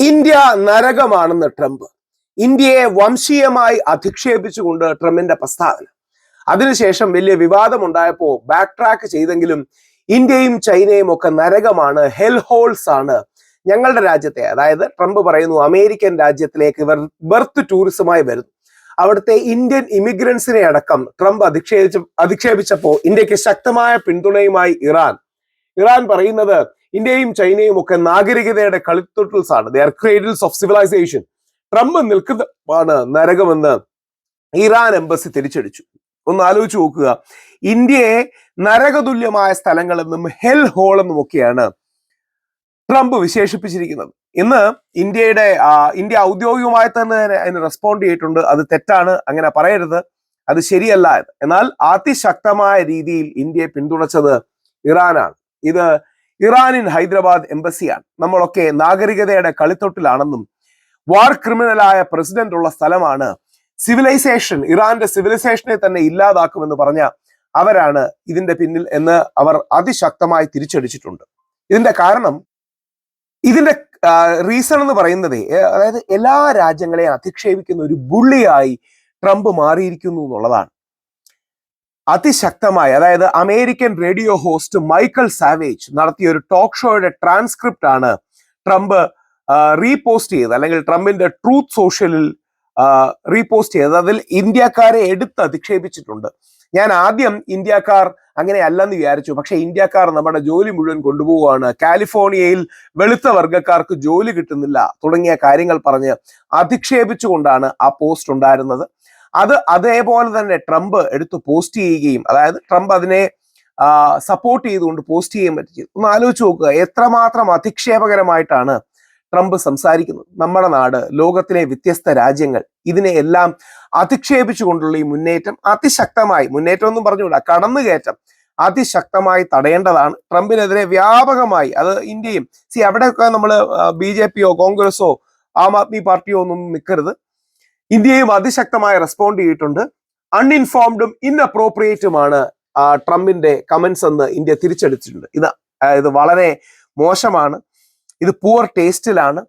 India നരകമാണെന്ന് Trump. ഇന്ത്യയെ വംശീയമായി അധിക്ഷേപിച്ചുകൊണ്ട് ട്രംപിന്റെ പ്രസ്താവന. അതിനുശേഷം വലിയ വിവാദമുണ്ടായപ്പോൾ ബാക്ക് ട്രാക്ക് ചെയ്തെങ്കിലും ഇന്ത്യയും ചൈനയും ഒക്കെ നരകമാണ്, ഹെൽ ഹോൾസ് ആണ് ഞങ്ങളുടെ രാജ്യത്തെ, അതായത് ട്രംപ് പറയുന്നു അമേരിക്കൻ രാജ്യത്തിലേക്ക് ഇവർ ബർത്ത് ടൂറിസമായി വരുന്നു. അവിടുത്തെ ഇന്ത്യൻ ഇമിഗ്രൻസിനെ അടക്കം ട്രംപ് അധിക്ഷേപിച്ചപ്പോൾ ഇന്ത്യക്ക് ശക്തമായ പിന്തുണയുമായി ഇറാൻ പറയുന്നത് ഇന്ത്യയും ചൈനയും ഒക്കെ നാഗരികതയുടെ കളിത്തൊട്ടിൽസ് ആണ്, they are cradles of civilisation. Trump നിൽക്കുന്നതാണ് നരകമെന്ന് ഇറാൻ എംബസി തിരിച്ചടിച്ചു. ഒന്ന് ആലോചിച്ച് നോക്കുക, ഇന്ത്യയെ നരകതുല്യമായ സ്ഥലങ്ങളെന്നും ഹെൽ ഹോൾ എന്നും ഒക്കെയാണ് ട്രംപ് വിശേഷിപ്പിച്ചിരിക്കുന്നത്. ഇന്ന് ഇന്ത്യ ഔദ്യോഗികമായി തന്നെ അതിന് റെസ്പോണ്ട് ചെയ്തിട്ടുണ്ട്. അത് തെറ്റാണ്, അങ്ങനെ പറയരുത്, അത് ശരിയല്ല. എന്നാൽ അതിശക്തമായ രീതിയിൽ ഇന്ത്യയെ പിന്തുണച്ചത് ഇറാനാണ്. ഇത് ഇറാനിൻ ഹൈദരാബാദ് എംബസിയാണ്. നമ്മളൊക്കെ നാഗരികതയുടെ കളിത്തൊട്ടിലാണെന്നും വാർ ക്രിമിനലായ പ്രസിഡന്റ് ഉള്ള സ്ഥലമാണ്, സിവിലൈസേഷൻ, ഇറാന്റെ സിവിലൈസേഷനെ തന്നെ ഇല്ലാതാക്കുമെന്ന് പറഞ്ഞ അവരാണ് ഇതിന്റെ പിന്നിൽ എന്ന് അവർ അതിശക്തമായി തിരിച്ചടിച്ചിട്ടുണ്ട്. ഇതിന്റെ കാരണം, ഇതിന്റെ റീസൺ എന്ന് പറയുന്നത്, അതായത് എല്ലാ രാജ്യങ്ങളെയും അധിക്ഷേപിക്കുന്ന ഒരു ബുള്ളിയായി ട്രംപ് മാറിയിരിക്കുന്നു എന്നുള്ളതാണ്. അതിശക്തമായി, അതായത് American radio host Michael savage നടത്തിയ ഒരു ടോക്ക് ഷോയുടെ ട്രാൻസ്ക്രിപ്റ്റ് ആണ് ട്രംപ് റീപോസ്റ്റ് ചെയ്തത്, അല്ലെങ്കിൽ ട്രംപിന്റെ ട്രൂത്ത് സോഷ്യലിൽ റീപോസ്റ്റ് ചെയ്തത്. അതിൽ ഇന്ത്യക്കാരെ എടുത്ത് അധിക്ഷേപിച്ചിട്ടുണ്ട്. ഞാൻ ആദ്യം ഇന്ത്യക്കാർ അങ്ങനെ അല്ലെന്ന് വിചാരിച്ചു, പക്ഷെ ഇന്ത്യക്കാർ നമ്മുടെ ജോലി മുഴുവൻ കൊണ്ടുപോവുകയാണ്, കാലിഫോർണിയയിൽ വെളുത്ത വർഗക്കാർക്ക് ജോലി കിട്ടുന്നില്ല തുടങ്ങിയ കാര്യങ്ങൾ പറഞ്ഞ് അധിക്ഷേപിച്ചുകൊണ്ടാണ് ആ പോസ്റ്റ് ഉണ്ടായിരുന്നത്. അത് അതേപോലെ തന്നെ ട്രംപ് എടുത്ത് പോസ്റ്റ് ചെയ്യുകയും, അതായത് ട്രംപ് അതിനെ സപ്പോർട്ട് ചെയ്തുകൊണ്ട് പോസ്റ്റ് ചെയ്യുകയും പറ്റി. ഒന്ന് ആലോചിച്ച് നോക്കുക, എത്രമാത്രം അധിക്ഷേപകരമായിട്ടാണ് ട്രംപ് സംസാരിക്കുന്നത്. നമ്മുടെ നാട്, ലോകത്തിലെ വ്യത്യസ്ത രാജ്യങ്ങൾ, ഇതിനെ എല്ലാം അധിക്ഷേപിച്ചുകൊണ്ടുള്ള ഈ മുന്നേറ്റം അതിശക്തമായി, മുന്നേറ്റം ഒന്നും പറഞ്ഞുകൂടാ, കടന്നുകയറ്റം അതിശക്തമായി തടയേണ്ടതാണ്. ട്രംപിനെതിരെ വ്യാപകമായി, അത് ഇന്ത്യയും, അവിടെയൊക്കെ നമ്മൾ BJP-യോ കോൺഗ്രസോ ആം ആദ്മി പാർട്ടിയോ ഒന്നും നിൽക്കരുത്. ഇന്ത്യയും അതിശക്തമായി റെസ്പോണ്ട് ചെയ്തിട്ടുണ്ട്. അൺഇൻഫോംഡും ഇൻഅപ്രോപ്രിയേറ്റുമാണ് ട്രംപിന്റെ കമന്റ്സ് എന്ന് ഇന്ത്യ തിരിച്ചടിച്ചിട്ടുണ്ട്. ഇത് വളരെ മോശമാണ്, ഇത് പൂവർ ടേസ്റ്റിലാണ്.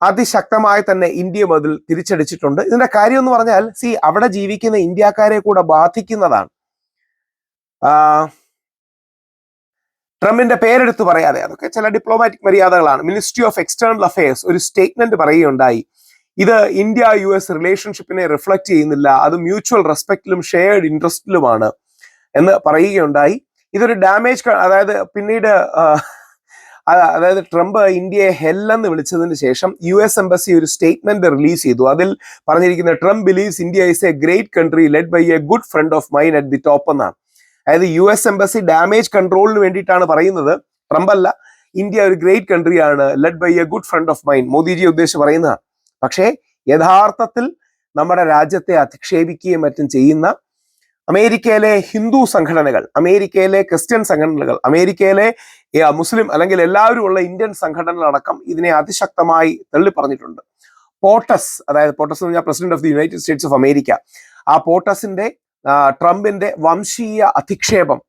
അതിശക്തമായി തന്നെ ഇന്ത്യയും അതിൽ തിരിച്ചടിച്ചിട്ടുണ്ട്. ഇതിന്റെ കാര്യം എന്ന് പറഞ്ഞാൽ, അവിടെ ജീവിക്കുന്ന ഇന്ത്യക്കാരെ കൂടെ ബാധിക്കുന്നതാണ്. ട്രംപിന്റെ പേരെടുത്ത് പറയാതെ, അതൊക്കെ ചില ഡിപ്ലോമാറ്റിക് മര്യാദകളാണ്. മിനിസ്ട്രി ഓഫ് എക്സ്റ്റേണൽ അഫയേഴ്സ് ഒരു സ്റ്റേറ്റ്മെന്റ് പറയുകയുണ്ടായി, ഇത് ഇന്ത്യ-US റിലേഷൻഷിപ്പിനെ റിഫ്ലക്ട് ചെയ്യുന്നില്ല, അത് മ്യൂച്വൽ റെസ്പെക്റ്റിലും ഷെയർഡ് ഇൻട്രസ്റ്റിലുമാണ് എന്ന് പറയുകയുണ്ടായി. ഇതൊരു ഡാമേജ്, അതായത് പിന്നീട് അതായത് ട്രംപ് ഇന്ത്യയെ ഹെല്ലെന്ന് വിളിച്ചതിന് ശേഷം US എംബസി ഒരു സ്റ്റേറ്റ്മെന്റ് റിലീസ് ചെയ്തു. അതിൽ പറഞ്ഞിരിക്കുന്നത്, Trump believes India is a great country led by a good friend of mine at the top എന്നാണ്. അതായത് US എംബസി ഡാമേജ് കൺട്രോളിന് വേണ്ടിയിട്ടാണ് പറയുന്നത്, ട്രംപ് അല്ല. ഇന്ത്യ ഒരു ഗ്രേറ്റ് കൺട്രിയാണ്, led by a good friend of mine, മോദിജിയെ ഉദ്ദേശിച്ച് പറയുന്നതാണ്. പക്ഷേ യഥാർത്ഥത്തിൽ നമ്മുടെ രാജ്യത്തെ അധിക്ഷേപിക്കുകയും മറ്റും ചെയ്യുന്ന അമേരിക്കയിലെ ഹിന്ദു സംഘടനകൾ, അമേരിക്കയിലെ ക്രിസ്ത്യൻ സംഘടനകൾ, അമേരിക്കയിലെ മുസ്ലിം അല്ലെങ്കിൽ എല്ലാവരും ഉള്ള ഇന്ത്യൻ സംഘടനകളടക്കം ഇതിനെ അതിശക്തമായി തള്ളി പറഞ്ഞിട്ടുണ്ട്. പോട്ടസ്, അതായത് പോട്ടസ് എന്ന് പറഞ്ഞാൽ president of the United States of America, ആ പോട്ടസിന്റെ ട്രംപിന്റെ വംശീയ അധിക്ഷേപം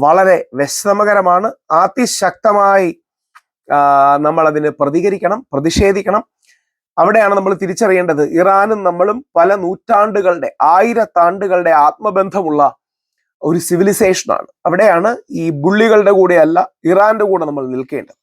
വളരെ വിഷമകരമാണ്. അതിശക്തമായി നമ്മൾ അതിന് പ്രതികരിക്കണം, പ്രതിഷേധിക്കണം. അവിടെയാണ് നമ്മൾ തിരിച്ചറിയേണ്ടത്, ഇറാനും നമ്മളും പല നൂറ്റാണ്ടുകളുടെ, ആയിരത്താണ്ടുകളുടെ ആത്മബന്ധമുള്ള ഒരു സിവിലൈസേഷനാണ്. അവിടെയാണ് ഈ ബുള്ളികളുടെ കൂടെ അല്ല, ഇറാന്റെ കൂടെ നമ്മൾ നിൽക്കേണ്ടത്.